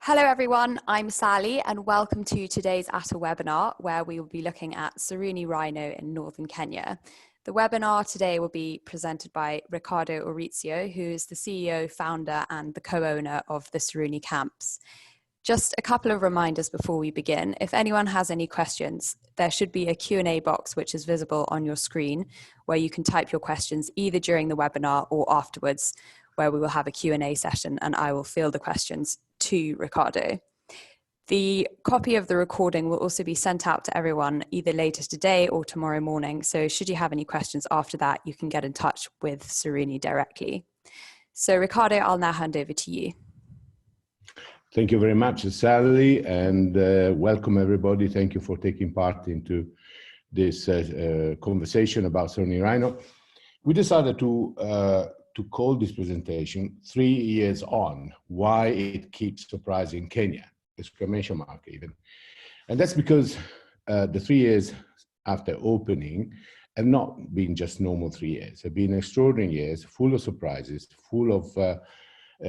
Hello everyone, I'm Sally and welcome to today's Atta Webinar where we will be looking at Saruni Rhino in northern Kenya. The webinar today will be presented by Riccardo Orizio, who is the CEO, founder and the co-owner of the Saruni camps. Just a couple of reminders before we begin. If anyone has any questions, there should be a Q&A box which is visible on your screen where you can type your questions either during the webinar or afterwards, where we will have a Q&A session and I will field the questions to Riccardo. The copy of the recording will also be sent out to everyone either later today or tomorrow morning. So should you have any questions after that, you can get in touch with Saruni directly. So Riccardo, I'll now hand over to you. Thank you very much, Sally, and welcome everybody. Thank you for taking part into this conversation about Saruni Rhino. We decided to call this presentation 3 years on, why it keeps surprising Kenya, exclamation mark even. And that's because the 3 years after opening have not been just normal 3 years, have been extraordinary years, full of surprises, full of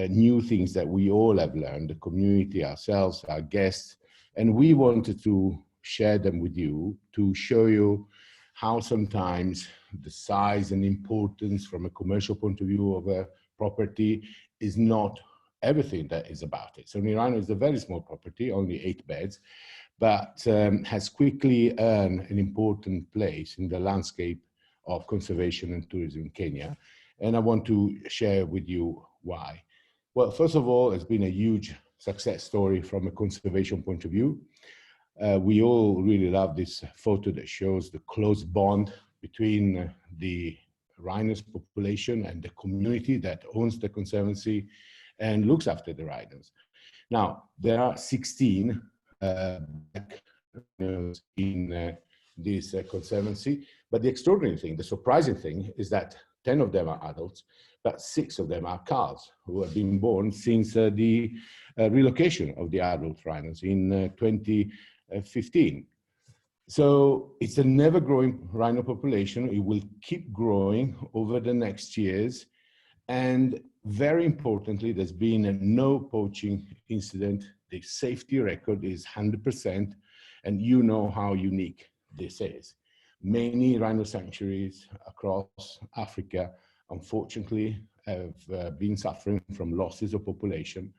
new things that we all have learned, the community, ourselves, our guests, and we wanted to share them with you to show you how sometimes the size and importance from a commercial point of view of a property is not everything that is about it. So Saruni Rhino is a very small property, only 8 beds, but has quickly earned an important place in the landscape of conservation and tourism in Kenya. And I want to share with you why. Well, first of all, it's been a huge success story from a conservation point of view. We all really love this photo that shows the close bond between the rhinos population and the community that owns the conservancy and looks after the rhinos. Now, there are 16 rhinos in this conservancy, but the extraordinary thing, the surprising thing is that 10 of them are adults, but 6 of them are calves who have been born since the relocation of the adult rhinos in 2015. So it's a never growing rhino population. It will keep growing over the next years. And very importantly, there's been no poaching incident. The safety record is 100%. And you know how unique this is. Many rhino sanctuaries across Africa, unfortunately, have been suffering from losses of population,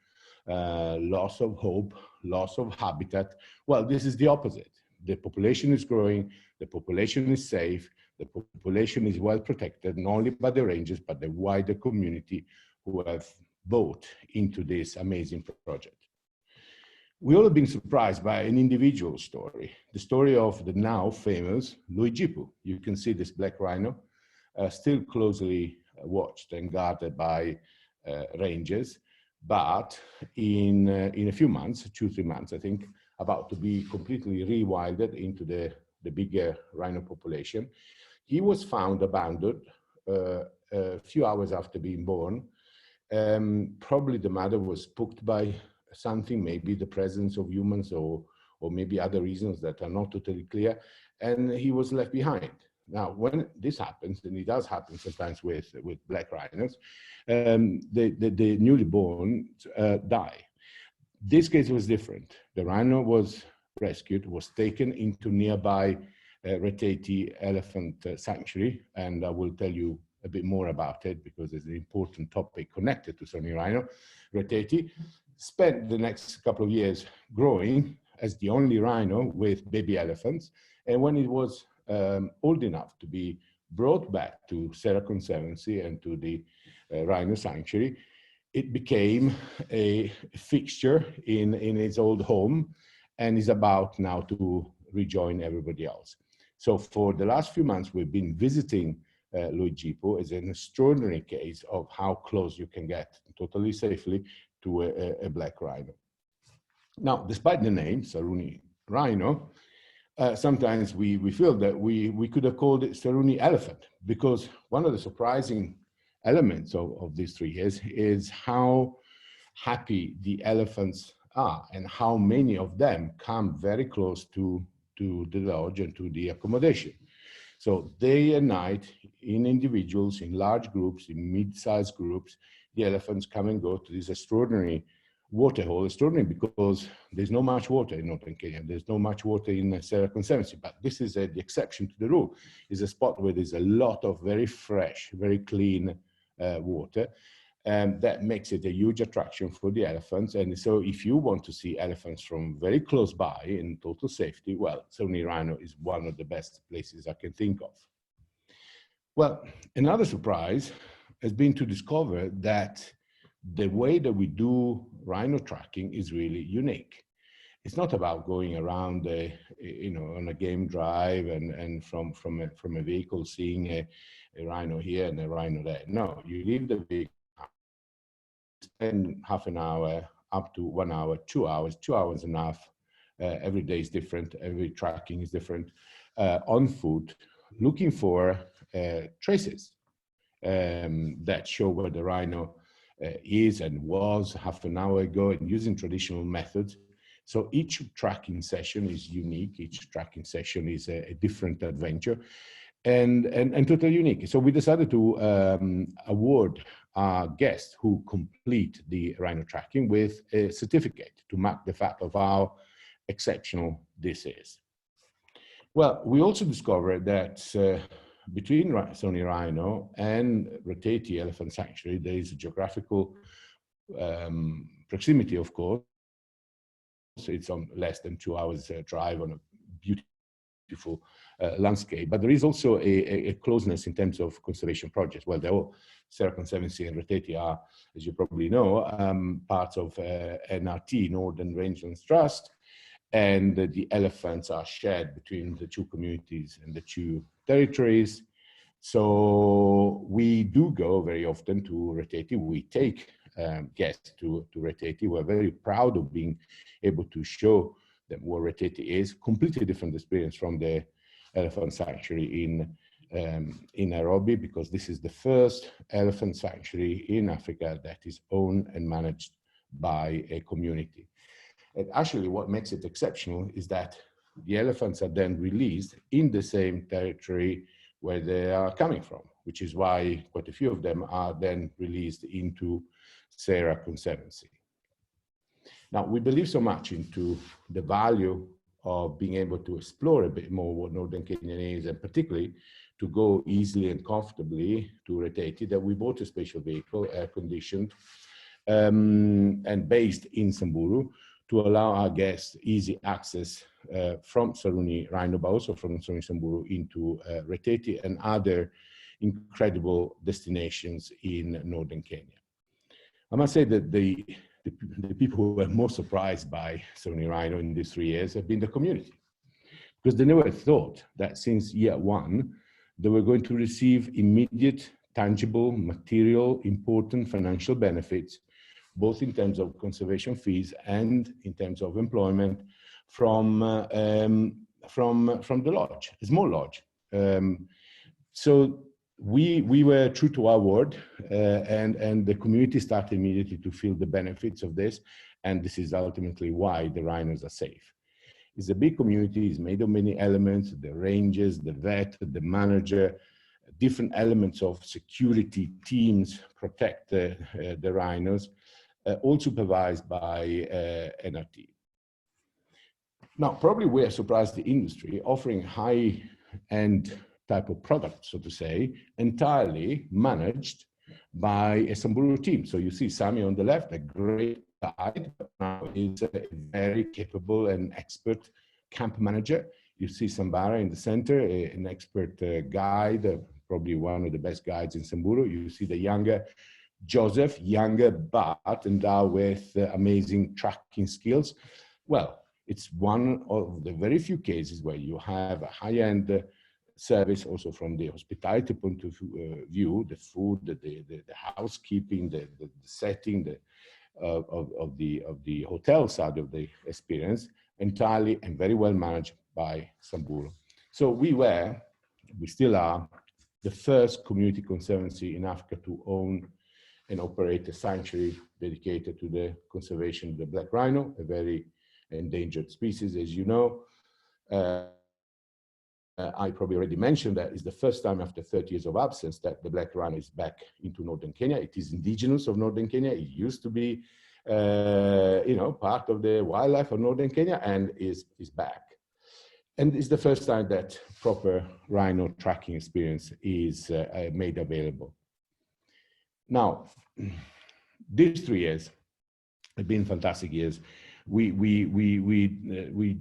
loss of hope, loss of habitat. Well, this is the opposite. The population is growing, the population is safe, the population is well protected, not only by the rangers, but the wider community who have bought into this amazing project. We all have been surprised by an individual story, the story of the now famous Luijipu. You can see this black rhino, still closely watched and guarded by rangers, but in a few months, 2-3 months, I think, about to be completely rewilded into the bigger rhino population. He was found abandoned a few hours after being born. Probably the mother was spooked by something, maybe the presence of humans or maybe other reasons that are not totally clear, and he was left behind. Now, when this happens, and it does happen sometimes with black rhinos, the newly born die. This case was different. The rhino was rescued, was taken into nearby Reteti elephant sanctuary, and I will tell you a bit more about it because it's an important topic connected to Saruni Rhino. Reteti spent the next couple of years growing as the only rhino with baby elephants, and when it was old enough to be brought back to Sera Conservancy and to the rhino sanctuary, it became a fixture in its old home and is about now to rejoin everybody else. So for the last few months, we've been visiting Luijipu as an extraordinary case of how close you can get totally safely to a black rhino. Now, despite the name, Saruni Rhino, sometimes we feel that we could have called it Saruni Elephant, because one of the surprising elements of these 3 years is how happy the elephants are and how many of them come very close to the lodge and to the accommodation. So day and night, in individuals, in large groups, in mid-sized groups, the elephants come and go to this extraordinary waterhole. Extraordinary because there's not much water in northern Kenya. There's not much water in Sera Conservancy, but this is the exception to the rule. It's a spot where there's a lot of very fresh, very clean water. And that makes it a huge attraction for the elephants. And so if you want to see elephants from very close by in total safety, well, Saruni Rhino is one of the best places I can think of. Well, another surprise has been to discover that the way that we do rhino tracking is really unique. It's not about going around, on a game drive and from a vehicle seeing a rhino here and a rhino there. No, you leave the vehicle, spend half an hour, up to 1 hour, 2 hours, 2 hours enough. Every day is different, every tracking is different, on foot, looking for traces that show where the rhino is and was half an hour ago, and using traditional methods. So each tracking session is unique. Each tracking session is a different adventure and totally unique. So we decided to award our guests who complete the rhino tracking with a certificate to mark the fact of how exceptional this is. Well, we also discovered that between Saruni Rhino and Roteti Elephant Sanctuary, there is a geographical proximity, of course. So it's on less than 2 hours drive on a beautiful landscape, but there is also a closeness in terms of conservation projects. Well, they're all, Sera Conservancy and Roteti are, as you probably know, parts of NRT, Northern Rangelands Trust, and the elephants are shared between the two communities and the two territories. So we do go very often to Roteti. We take guests to Roteti. We're very proud of being able to show them what Roteti is. Completely different experience from the elephant sanctuary in Nairobi, because this is the first elephant sanctuary in Africa that is owned and managed by a community. And actually what makes it exceptional is that the elephants are then released in the same territory where they are coming from, which is why quite a few of them are then released into Sera Conservancy. Now, we believe so much into the value of being able to explore a bit more what Northern Kenya is, and particularly to go easily and comfortably to Roteti, that we bought a special vehicle, air-conditioned, and based in Samburu, to allow our guests easy access from Saruni Rhino, but also from Saruni Samburu into Roteti and other incredible destinations in Northern Kenya. I must say that the people who were most surprised by Saruni Rhino in these 3 years have been the community, because they never thought that since year one, they were going to receive immediate, tangible, material, important financial benefits, both in terms of conservation fees and in terms of employment from the lodge, a small lodge. So we were true to our word, and the community started immediately to feel the benefits of this, and this is ultimately why the rhinos are safe. It's a big community, it's made of many elements, the rangers, the vet, the manager, different elements of security teams protect the rhinos, all supervised by NRT. Now, probably we have surprised the industry, offering high-end type of product, so to say, entirely managed by a Samburu team. So you see Sami on the left, a great guide, but now is a very capable and expert camp manager. You see Sambara in the center, an expert guide, probably one of the best guides in Samburu. You see the younger Joseph, younger but endowed with amazing tracking skills. Well, it's one of the very few cases where you have a high-end service also from the hospitality point of view, the food, the housekeeping, the setting of the hotel side of the experience, entirely and very well managed by Samburu. So we still are the first community conservancy in Africa to own and operate a sanctuary dedicated to the conservation of the black rhino, a very endangered species, as you know. I probably already mentioned that it's the first time after 30 years of absence that the black rhino is back into Northern Kenya. It is indigenous of Northern Kenya. It used to be you know, part of the wildlife of northern Kenya, and is back. And it's the first time that proper rhino tracking experience is made available. Now, these 3 years have been fantastic years. We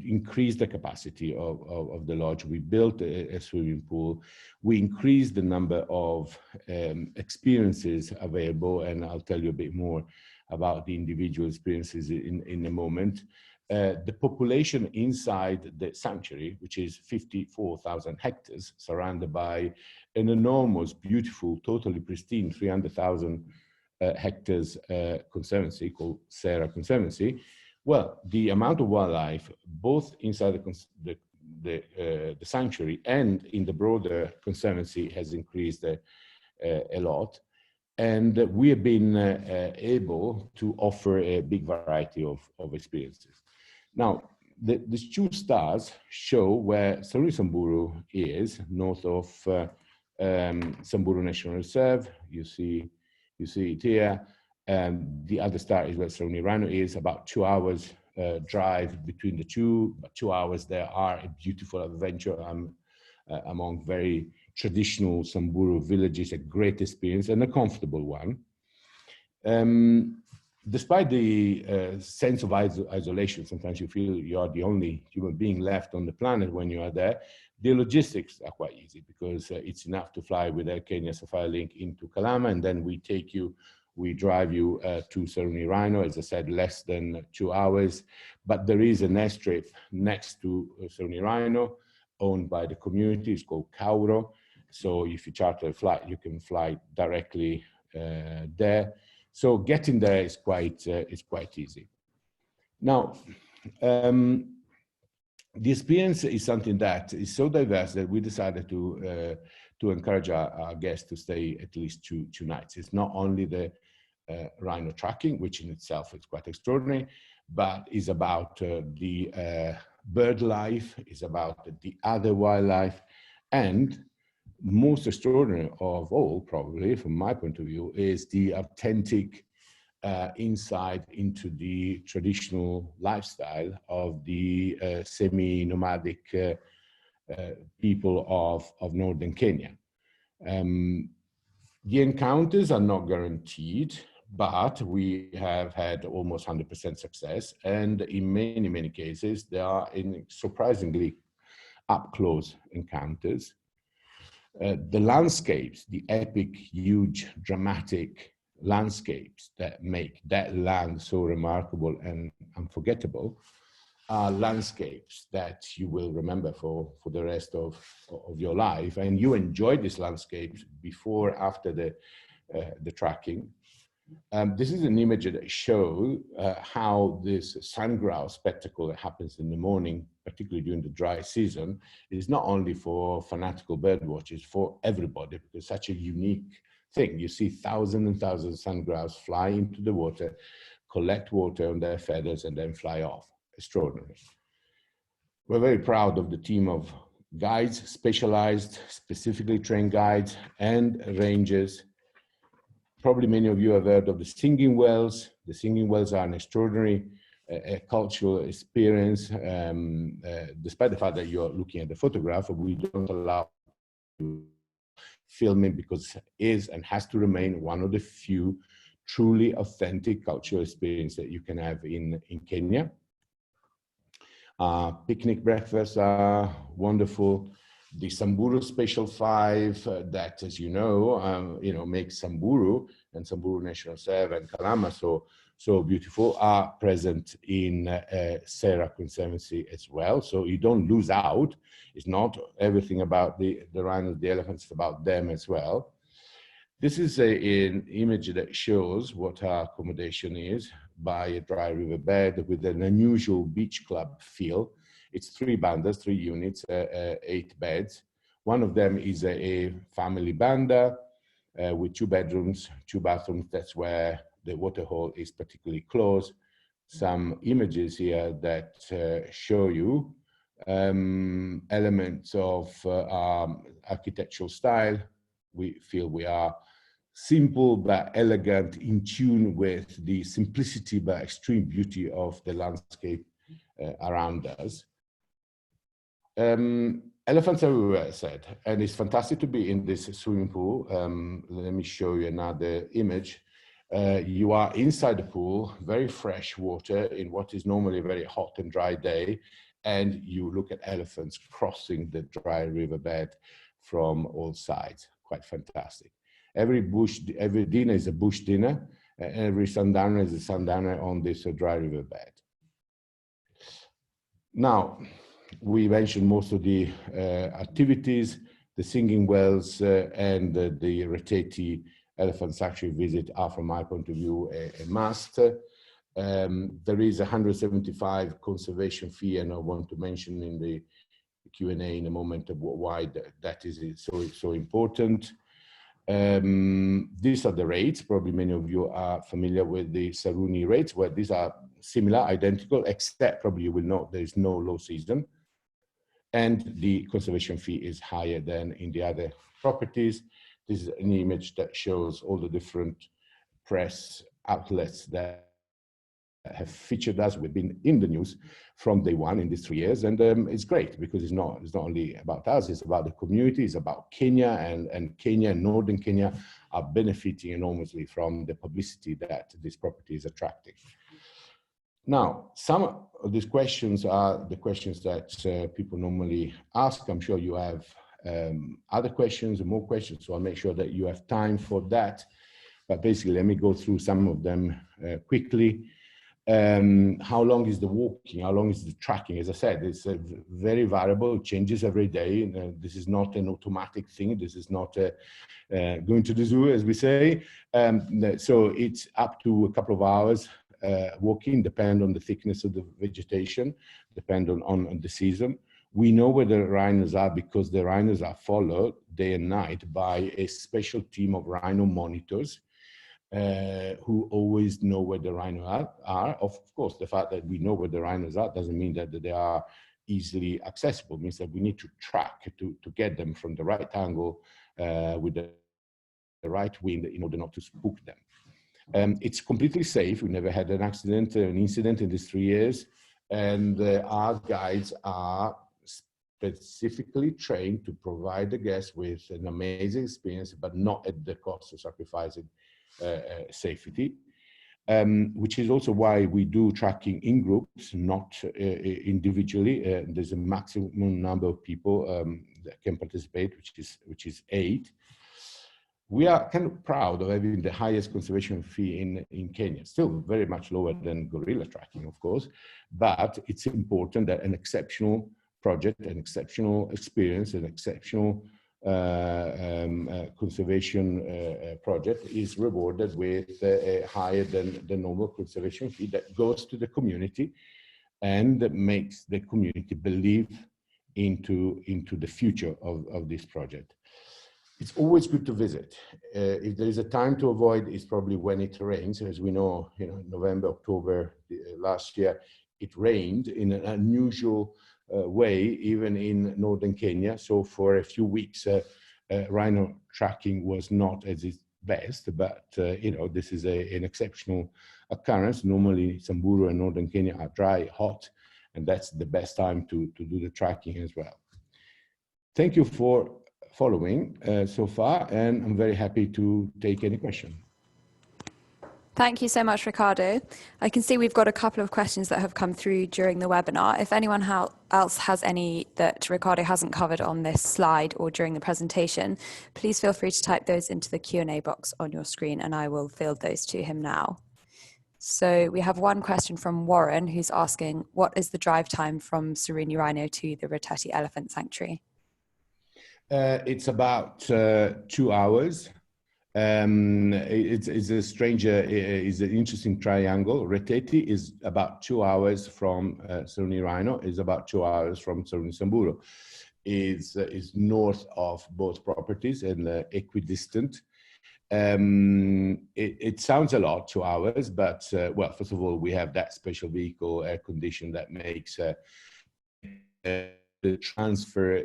increased the capacity of the lodge. We built a swimming pool. We increased the number of experiences available, and I'll tell you a bit more about the individual experiences in a moment. The population inside the sanctuary, which is 54,000 hectares, surrounded by an enormous, beautiful, totally pristine 300,000 hectares conservancy called Sera Conservancy. Well, the amount of wildlife, both inside the sanctuary and in the broader conservancy, has increased a lot. And we have been able to offer a big variety of experiences. Now, these 2 stars show where Saruni Samburu is, north of Samburu National Reserve. You see it here. And the other star is where Saruni Rhino is, about 2 hours drive between the two. But 2 hours there are a beautiful adventure among very traditional Samburu villages, a great experience and a comfortable one. Despite the sense of isolation, sometimes you feel you are the only human being left on the planet when you are there. The logistics are quite easy because it's enough to fly with Air Kenya Safari Link into Kalama, and then we drive you to Saruni Rhino, as I said, less than 2 hours. But there is an airstrip next to Saruni Rhino, owned by the community. It's called Kauro. So if you charter a flight, you can fly directly there. So getting there is quite easy. Now, the experience is something that is so diverse that we decided to encourage our guests to stay at least two nights. It's not only the rhino tracking, which in itself is quite extraordinary, but is about the bird life, is about the other wildlife, and most extraordinary of all, probably from my point of view, is the authentic insight into the traditional lifestyle of the semi-nomadic people of northern Kenya. The encounters are not guaranteed, but we have had almost 100% success, and in many cases, they are in surprisingly up-close encounters. The landscapes, the epic, huge, dramatic landscapes that make that land so remarkable and unforgettable are landscapes that you will remember for the rest of your life. And you enjoy these landscapes before, after the tracking. This is an image that shows how this sun-grouse spectacle that happens in the morning, particularly during the dry season, is not only for fanatical bird watchers, for everybody, because it's such a unique thing. You see thousands and thousands of sun-grouse fly into the water, collect water on their feathers, and then fly off. Extraordinary. We're very proud of the team of guides, specialized, specifically trained guides and rangers. Probably many of you have heard of the singing wells. The singing wells are an extraordinary cultural experience. Despite the fact that you're looking at the photograph, we don't allow filming because it is and has to remain one of the few truly authentic cultural experiences that you can have in Kenya. Picnic breakfasts are wonderful. The Samburu Special 5 that, as you know, makes Samburu and Samburu National Reserve and Kalama so beautiful, are present in Sera Conservancy as well. So you don't lose out. It's not everything about the rhinos, the elephants, it's about them as well. This is an image that shows what our accommodation is by a dry riverbed with an unusual beach club feel. It's 3 bandas, 3 units, 8 beds. One of them is a family banda with 2 bedrooms, 2 bathrooms. That's where the waterhole is particularly close. Some images here that show you elements of architectural style. We feel we are simple but elegant, in tune with the simplicity but extreme beauty of the landscape around us. Elephants everywhere, I said, and it's fantastic to be in this swimming pool. Let me show you another image. You are inside the pool, very fresh water in what is normally a very hot and dry day, and you look at elephants crossing the dry riverbed from all sides. Quite fantastic. Every dinner is a bush dinner, every sundowner is a sundowner on this dry riverbed. Now, we mentioned most of the activities, the singing wells and the Reteti elephant sanctuary visit are, from my point of view, a must. There is a 175 conservation fee, and I want to mention in the Q&A in a moment of why that is so important. These are the rates. Probably many of you are familiar with the Saruni rates, where these are similar, identical, except probably you will know there is no low season. And the conservation fee is higher than in the other properties. This is an image that shows all the different press outlets that have featured us. We've been in the news from day one in these 3 years, and it's great because it's not only about us, it's about the community, it's about Kenya, and Kenya and northern Kenya are benefiting enormously from the publicity that this property is attracting. Now, some of these questions are the questions that people normally ask. I'm sure you have other questions and more questions, so I'll make sure that you have time for that. But basically, let me go through some of them quickly. How long is the walking? How long is the tracking? As I said, it's very variable, it changes every day. This is not an automatic thing. This is not going to the zoo, as we say. So it's up to a couple of hours walking, depend on the thickness of the vegetation, depend on the season. We know where the rhinos are because the rhinos are followed day and night by a special team of rhino monitors who always know where the rhinos are. Of course, the fact that we know where the rhinos are doesn't mean that they are easily accessible. It means that we need to track to get them from the right angle with the right wind in order not to spook them. It's completely safe. We never had an accident, an incident in these 3 years. And our guides are specifically trained to provide the guests with an amazing experience, but not at the cost of sacrificing safety, which is also why we do tracking in groups, not individually. There's a maximum number of people that can participate, which is 8. We are kind of proud of having the highest conservation fee in Kenya, still very much lower than gorilla tracking, of course, but it's important that an exceptional project, an exceptional experience, an exceptional conservation project is rewarded with a higher than the normal conservation fee that goes to the community and makes the community believe into the future of this project. It's always good to visit. If there is a time to avoid, it's probably when it rains. As we know, November, October last year, it rained in an unusual way, even in northern Kenya. So for a few weeks, rhino tracking was not at its best, but this is an exceptional occurrence. Normally, Samburu and northern Kenya are dry, hot, and that's the best time to do the tracking as well. Thank you for following so far, and I'm very happy to take any question. Thank you so much, Riccardo. I can see we've got a couple of questions that have come through during the webinar. If anyone else has any that Riccardo hasn't covered on this slide or during the presentation, please feel free to type those into the Q&A box on your screen and I will field those to him now. So we have one question from Warren who's asking, what is the drive time from Saruni Rhino to the Reteti Elephant Sanctuary? It's about 2 hours. It's a stranger, it's an interesting triangle. Reteti is about 2 hours from Saruni Rhino, is about 2 hours from Saruni Samburu. Is north of both properties and equidistant. It sounds a lot, 2 hours, but well, first of all, we have that special vehicle air condition that makes the transfer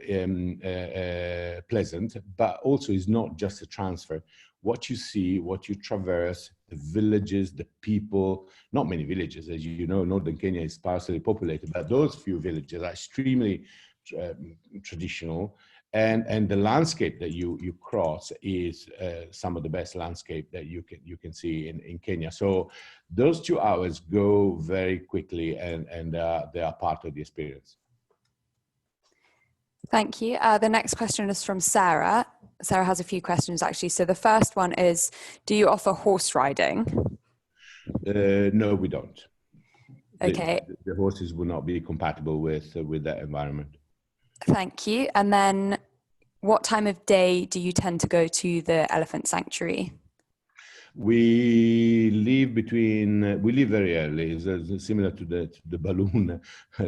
pleasant, but also is not just a transfer. what you see, what you traverse, the villages, the people, not many villages, as you know, northern Kenya is sparsely populated, but those few villages are extremely traditional. And the landscape that you cross is some of the best landscape that you can see in Kenya. So those 2 hours go very quickly, and they are part of the experience. Thank you. The next question is from Sarah. Sarah has a few questions actually. So the first one is, do you offer horse riding? No, we don't. Okay. The horses will not be compatible with that environment. Thank you. And then what time of day do you tend to go to the elephant sanctuary? We leave very early. It's similar to the balloon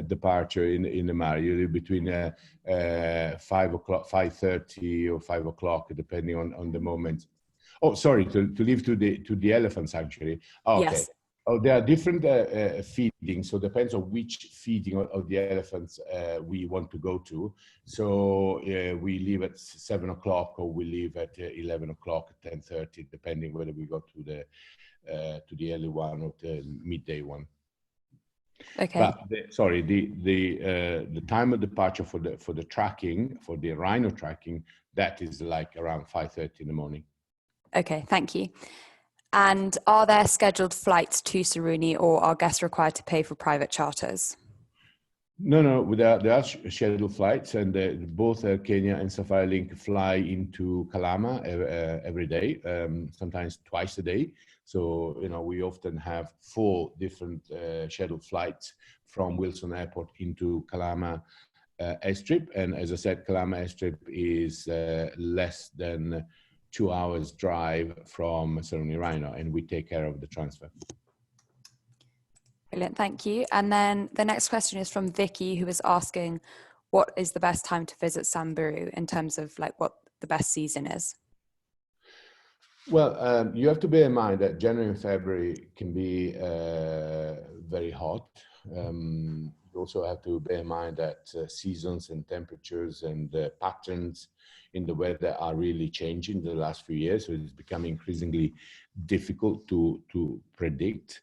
departure in the Mar. You leave between 5 o'clock, 5:30 or 5 o'clock, depending on the moment. Oh, sorry, to leave to the elephant sanctuary. Oh, okay. Yes. Oh, there are different feedings, so it depends on which feeding of the elephants we want to go to. So we leave at 7 o'clock, or we leave at 11 o'clock, 10:30, depending whether we go to the early one or the midday one. Okay. But the time of departure for the tracking, for the rhino tracking, that is like around 5:30 in the morning. Okay, thank you. And are there scheduled flights to Saruni, or are guests required to pay for private charters? No, there are scheduled flights, and both Kenya and Safari Link fly into Kalama every day, sometimes twice a day. So, we often have 4 different scheduled flights from Wilson Airport into Kalama airstrip. And as I said, Kalama airstrip is less than 2 hours drive from Saruni Rhino, and we take care of the transfer. Brilliant, thank you. And then the next question is from Vicky, who is asking, what is the best time to visit Samburu in terms of what the best season is? Well, you have to bear in mind that January and February can be very hot. You also have to bear in mind that seasons and temperatures and patterns in the weather are really changing the last few years. So it's becoming increasingly difficult to predict.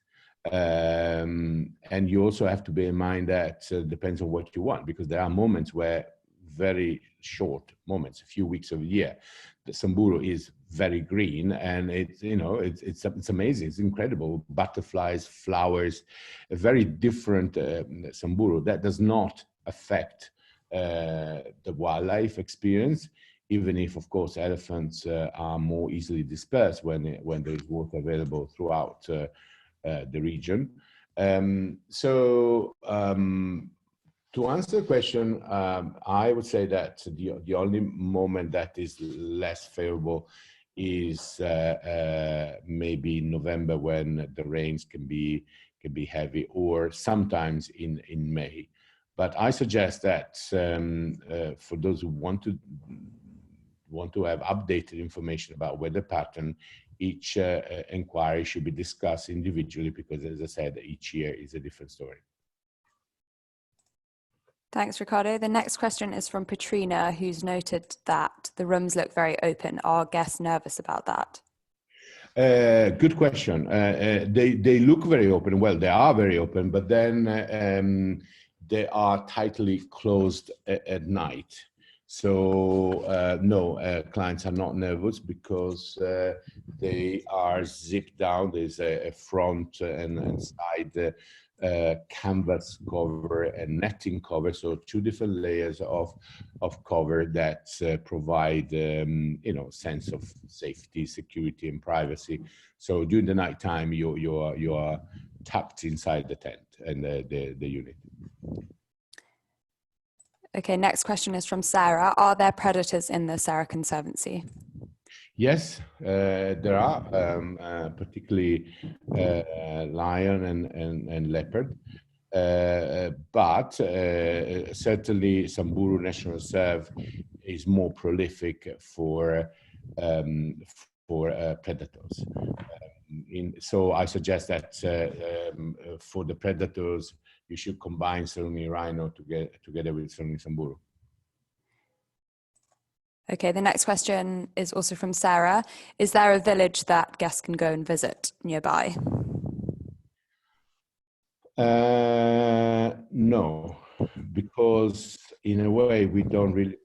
And you also have to bear in mind that depends on what you want, because there are moments where very short moments, a few weeks of the year, the Samburu is very green, and it's amazing, it's incredible, butterflies, flowers, a very different Samburu that does not affect the wildlife experience, even if, of course, elephants are more easily dispersed when there is water available throughout the region. To answer the question, I would say that the only moment that is less favorable is maybe November, when the rains can be heavy, or sometimes in May. But I suggest that for those who want to have updated information about weather pattern, each inquiry should be discussed individually, because, as I said, each year is a different story. Thanks, Ricardo. The next question is from Petrina, who's noted that the rooms look very open. Are guests nervous about that? Good question. They look very open. Well, they are very open, but then they are tightly closed at night. So no, clients are not nervous, because they are zipped down. There's a front and side canvas cover and netting cover, so 2 different layers of cover that provide sense of safety, security, and privacy. So during the nighttime, you are tucked inside the tent and the unit. Okay, next question is from Sarah. Are there predators in the Sera Conservancy? Yes, there are, particularly lion and leopard, but certainly Samburu National Reserve is more prolific for predators. So I suggest that for the predators, you should combine Saruni Rhino together with Saruni Samburu. Okay, the next question is also from Sarah. Is there a village that guests can go and visit nearby? No, because in a way we don't really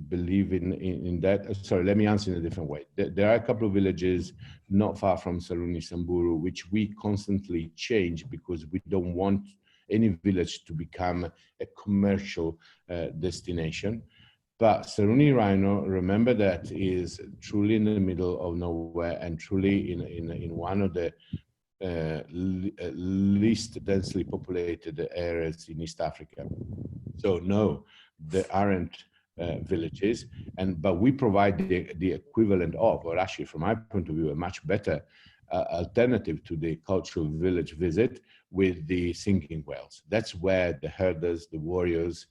believe in that. Sorry, let me answer in a different way. There are a couple of villages not far from Saruni Samburu, which we constantly change because we don't want any village to become a commercial destination. But Saruni Rhino, remember, that is truly in the middle of nowhere and truly in one of the least densely populated areas in East Africa. So no, there aren't villages, but we provide the equivalent of, or actually from my point of view, a much better alternative to the cultural village visit with the singing wells. That's where the herders, the warriors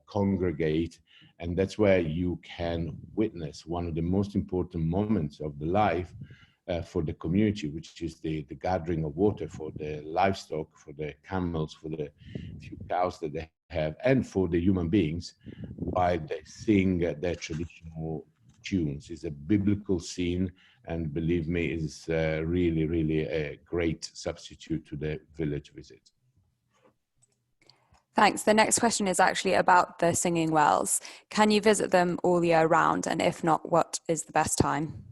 congregate, and that's where you can witness one of the most important moments of the life for the community, which is the gathering of water for the livestock, for the camels, for the few cows that they have, and for the human beings, while they sing their traditional tunes. It's a biblical scene, and believe me, is really, really a great substitute to the village visit. Thanks. The next question is actually about the singing wells. Can you visit them all year round? And if not, what is the best time?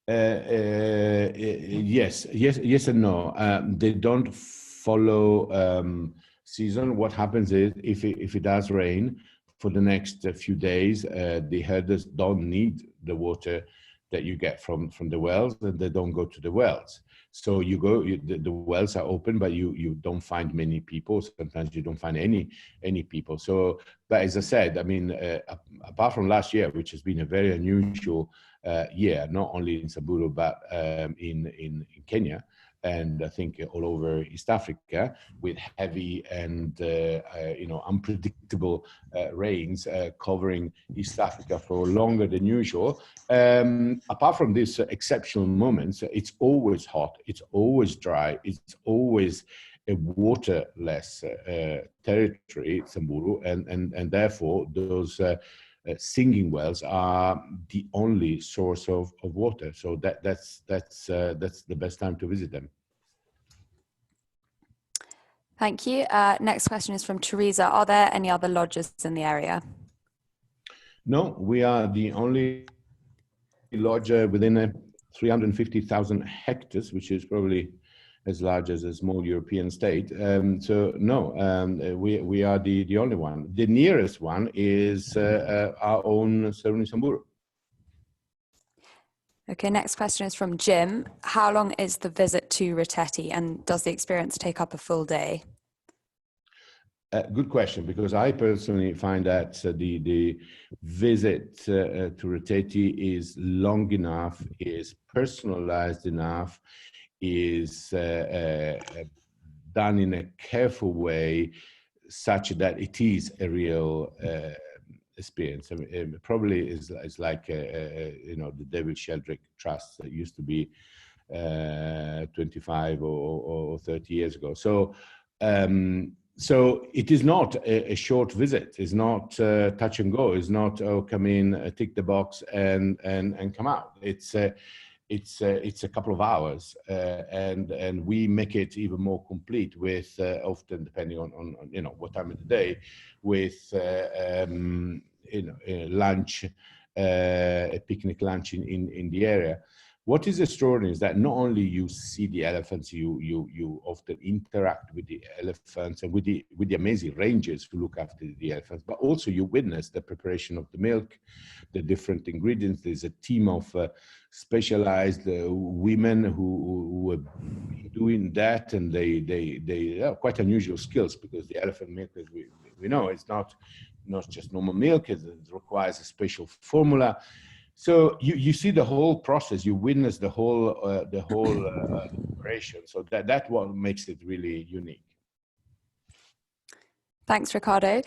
Yes and no. They don't follow season. What happens is if it does rain for the next few days, the herders don't need the water that you get from the wells, and they don't go to the wells. So you go, the wells are open, but you don't find many people. Sometimes you don't find any people. So, but as I said, I mean, apart from last year, which has been a very unusual year, not only in Samburu, but in Kenya, and I think all over East Africa, with heavy and unpredictable rains covering East Africa for longer than usual. Apart from these exceptional moments, it's always hot, it's always dry, it's always a waterless territory, Samburu, and therefore those singing wells are the only source of water. So that's the best time to visit them. Thank you. Next question is from Teresa. Are there any other lodges in the area? No, we are the only lodge within 350,000 hectares, which is probably as large as a small European state. So no, we are the only one. The nearest one is our own Saruni Samburu. Okay, next question is from Jim. How long is the visit to Roteti, and does the experience take up a full day? Good question, because I personally find that the visit to Roteti is long enough, is personalized enough, is done in a careful way, such that it is a real experience. I mean, it probably is like the David Sheldrick Trust that used to be 25 or 30 years ago. So so it is not a short visit. It's not touch and go. It's not come in, tick the box, and come out. It's a couple of hours, and we make it even more complete with often, depending on what time of the day, with lunch, a picnic lunch in the area. What is extraordinary is that not only you see the elephants, you often interact with the elephants and with the amazing rangers who look after the elephants, but also you witness the preparation of the milk, the different ingredients. There's a team of specialized women who are doing that, and they have quite unusual skills, because the elephant milk, as we know, it's not just normal milk. It requires a special formula. So you see the whole process, you witness the whole operation. So that's what makes it really unique. Thanks, Ricardo.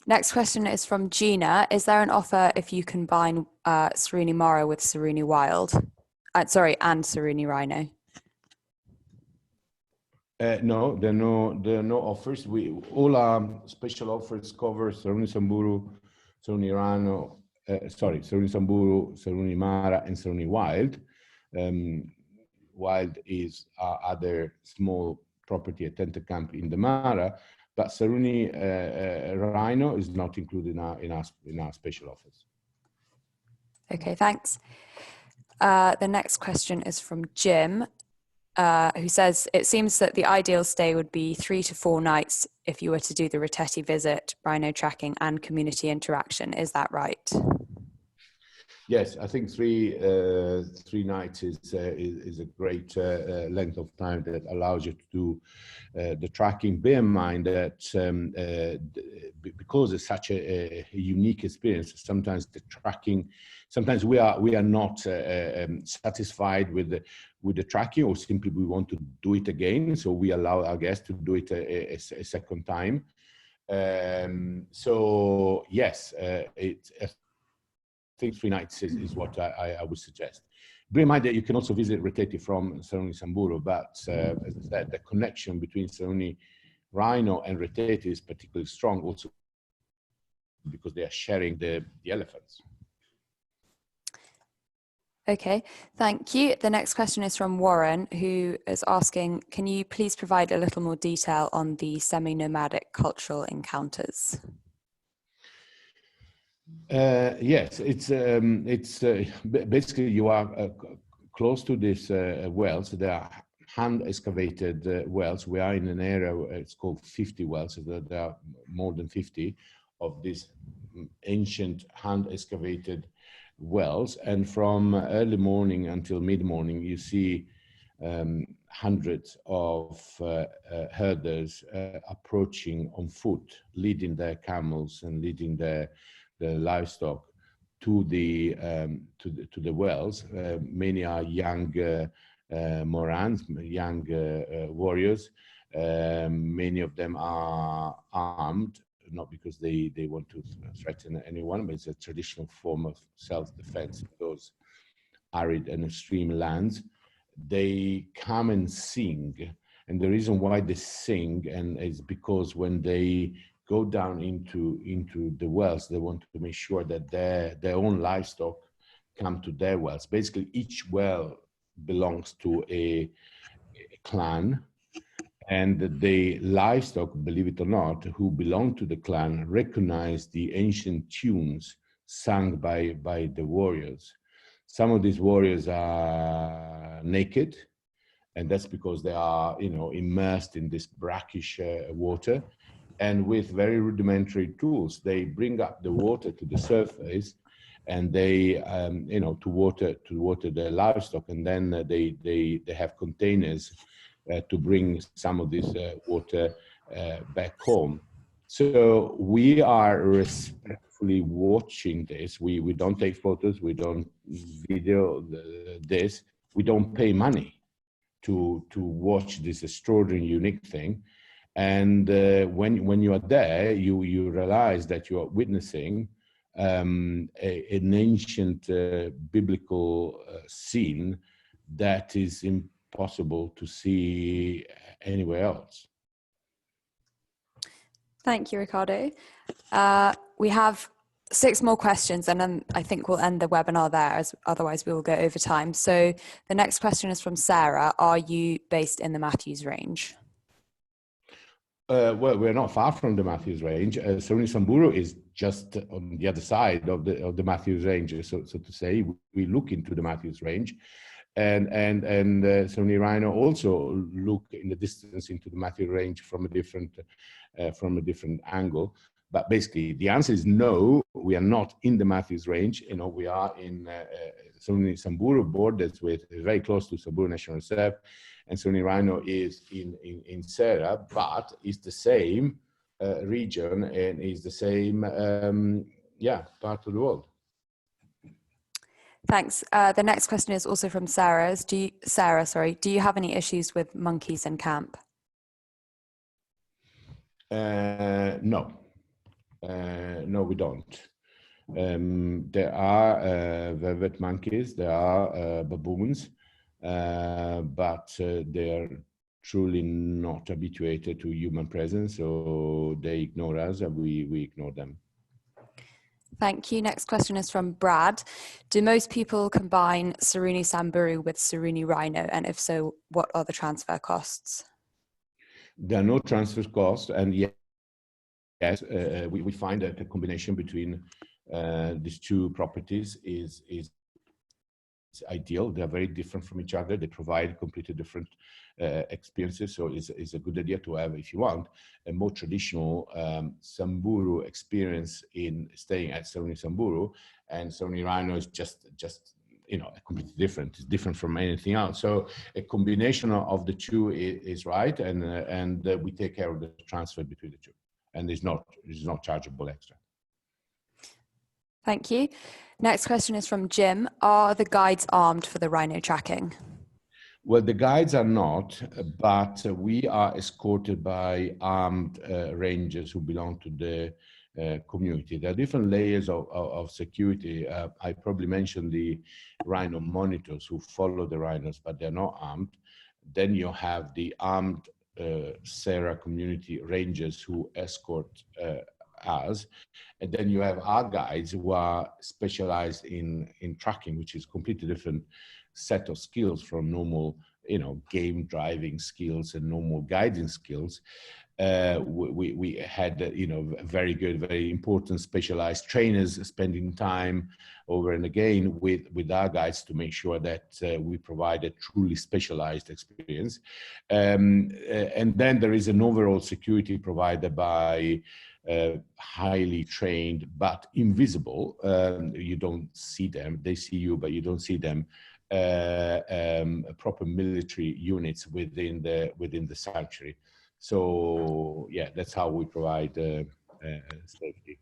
Next question is from Gina. Is there an offer if you combine Saruni Mara with Saruni Wild? And Saruni Rhino? No, there are no offers. All our special offers cover Saruni Samburu, Saruni Rhino, Saruni Samburu, Saruni Mara, and Saruni Wild. Wild is other small property at Tente Camp in the Mara, but Saruni Rhino is not included in our special office. Okay, thanks. The next question is from Jim, who says, it seems that the ideal stay would be 3 to 4 nights if you were to do the Roteti visit, rhino tracking, and community interaction. Is that right? Yes, I think three nights is a great length of time that allows you to do the tracking. Bear in mind that because it's such a unique experience, sometimes the tracking, sometimes we are not satisfied with the tracking, or simply we want to do it again. So we allow our guests to do it a second time. So yes, I think 3 nights is what I would suggest. Bear in mind that you can also visit Roteti from Saruni Samburu, but as I said, the connection between Saruni Rhino and Roteti is particularly strong also because they are sharing the elephants. Okay, thank you. The next question is from Warren, who is asking, can you please provide a little more detail on the semi-nomadic cultural encounters? Yes, it's basically you are close to these wells. There are hand excavated wells. We are in an area where it's called 50 wells. So there are more than 50 of these ancient hand excavated wells, and from early morning until mid-morning you see hundreds of herders approaching on foot, leading their camels and leading the livestock to the wells. Many are young Morans, young warriors. Many of them are armed, not because they want to threaten anyone, but it's a traditional form of self-defense in those arid and extreme lands. They come and sing, and the reason why they sing is because when they go down into the wells, they want to make sure that their own livestock come to their wells. Basically, each well belongs to a clan, and the livestock, believe it or not, who belong to the clan recognize the ancient tunes sung by the warriors. Some of these warriors are naked, and that's because they are, immersed in this brackish water. And with very rudimentary tools, they bring up the water to the surface, and they, to water their livestock, and then they have containers to bring some of this water back home. So we are respectfully watching this. We don't take photos, we don't video this, we don't pay money to watch this extraordinary, unique thing. And when you are there, you realize that you are witnessing an ancient biblical scene that is impossible to see anywhere else. Thank you, Riccardo. We have 6 more questions, and then I think we'll end the webinar there, as otherwise we will go over time. So the next question is from Sarah. Are you based in the Matthews Range? Well, we're not far from the Matthews Range. Saruni Samburu is just on the other side of the Matthews Range, so to say. We look into the Matthews Range, and Saruni Rhino also look in the distance into the Matthews Range from a different angle. But basically, the answer is no. We are not in the Matthews Range. We are in Saruni Samburu borders with very close to Samburu National Reserve. And Saruni Rhino is in Sera, but it's the same region and is the same, part of the world. Thanks. The next question is also from Sarah. Do you have any issues with monkeys in camp? No. No, we don't. There are velvet monkeys, there are baboons, but they're truly not habituated to human presence, so they ignore us and we ignore them. Thank you. Next question is from Brad. Do most people combine Saruni Samburu with Saruni Rhino? And if so, what are the transfer costs? There are no transfer costs, and yes, we find that the combination between these two properties is ideal. They're very different from each other. They provide completely different experiences. So it's a good idea to have, if you want, a more traditional Samburu experience in staying at Saruni Samburu, and Saruni Rhino is just completely different. It's different from anything else. So a combination of the two is right, and we take care of the transfer between the two, and it's not chargeable extra. Thank you. Next question is from Jim. Are the guides armed for the rhino tracking? Well, the guides are not, but we are escorted by armed rangers who belong to the community. There are different layers of security. I probably mentioned the rhino monitors who follow the rhinos, but they're not armed. Then you have the armed Sera community rangers who escort us. And then you have our guides who are specialized in tracking, which is completely different set of skills from normal, game driving skills and normal guiding skills. We had, very good, very important specialized trainers spending time over and again with our guides to make sure that we provide a truly specialized experience. And then there is an overall security provided by highly trained but invisible. You don't see them; they see you, but you don't see them. Proper military units within the sanctuary. So yeah, that's how we provide safety.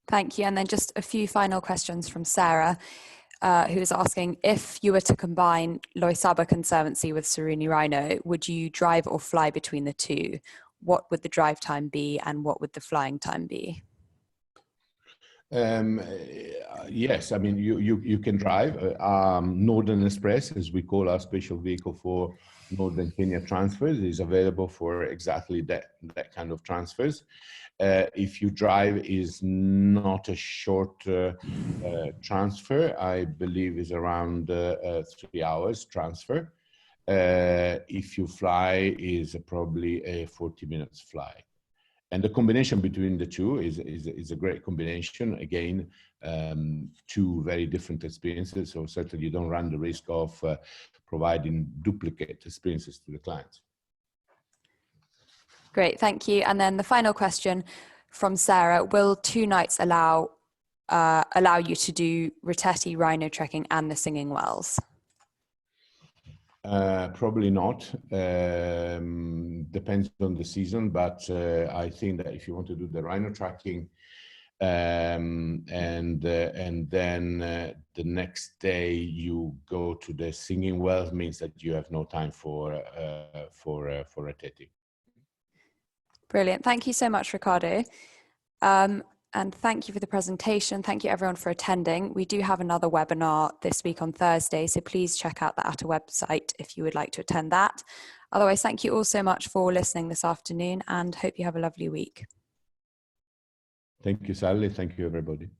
Thank you. And then just a few final questions from Sarah, who is asking, if you were to combine Sera Conservancy with Saruni Rhino, would you drive or fly between the two? What would the drive time be and what would the flying time be? Yes, I mean, you can drive. Northern Express, as we call our special vehicle for Northern Kenya transfers, is available for exactly that kind of transfers. If you drive, is not a short transfer. I believe is around 3 hours transfer. If you fly, is probably a 40 minutes fly. And the combination between the two is a great combination. Again, two very different experiences. So certainly you don't run the risk of providing duplicate experiences to the clients. Great, thank you. And then the final question from Sarah, will 2 nights allow you to do Roteti rhino trekking and the singing wells? Probably not. Depends on the season, but I think that if you want to do the rhino tracking and then the next day you go to the singing wells, means that you have no time for Roteti. Brilliant. Thank you so much, Riccardo. And thank you for the presentation. Thank you everyone for attending. We do have another webinar this week on Thursday, so please check out the Atta website if you would like to attend that. Otherwise, thank you all so much for listening this afternoon and hope you have a lovely week. Thank you, Sally. Thank you, everybody.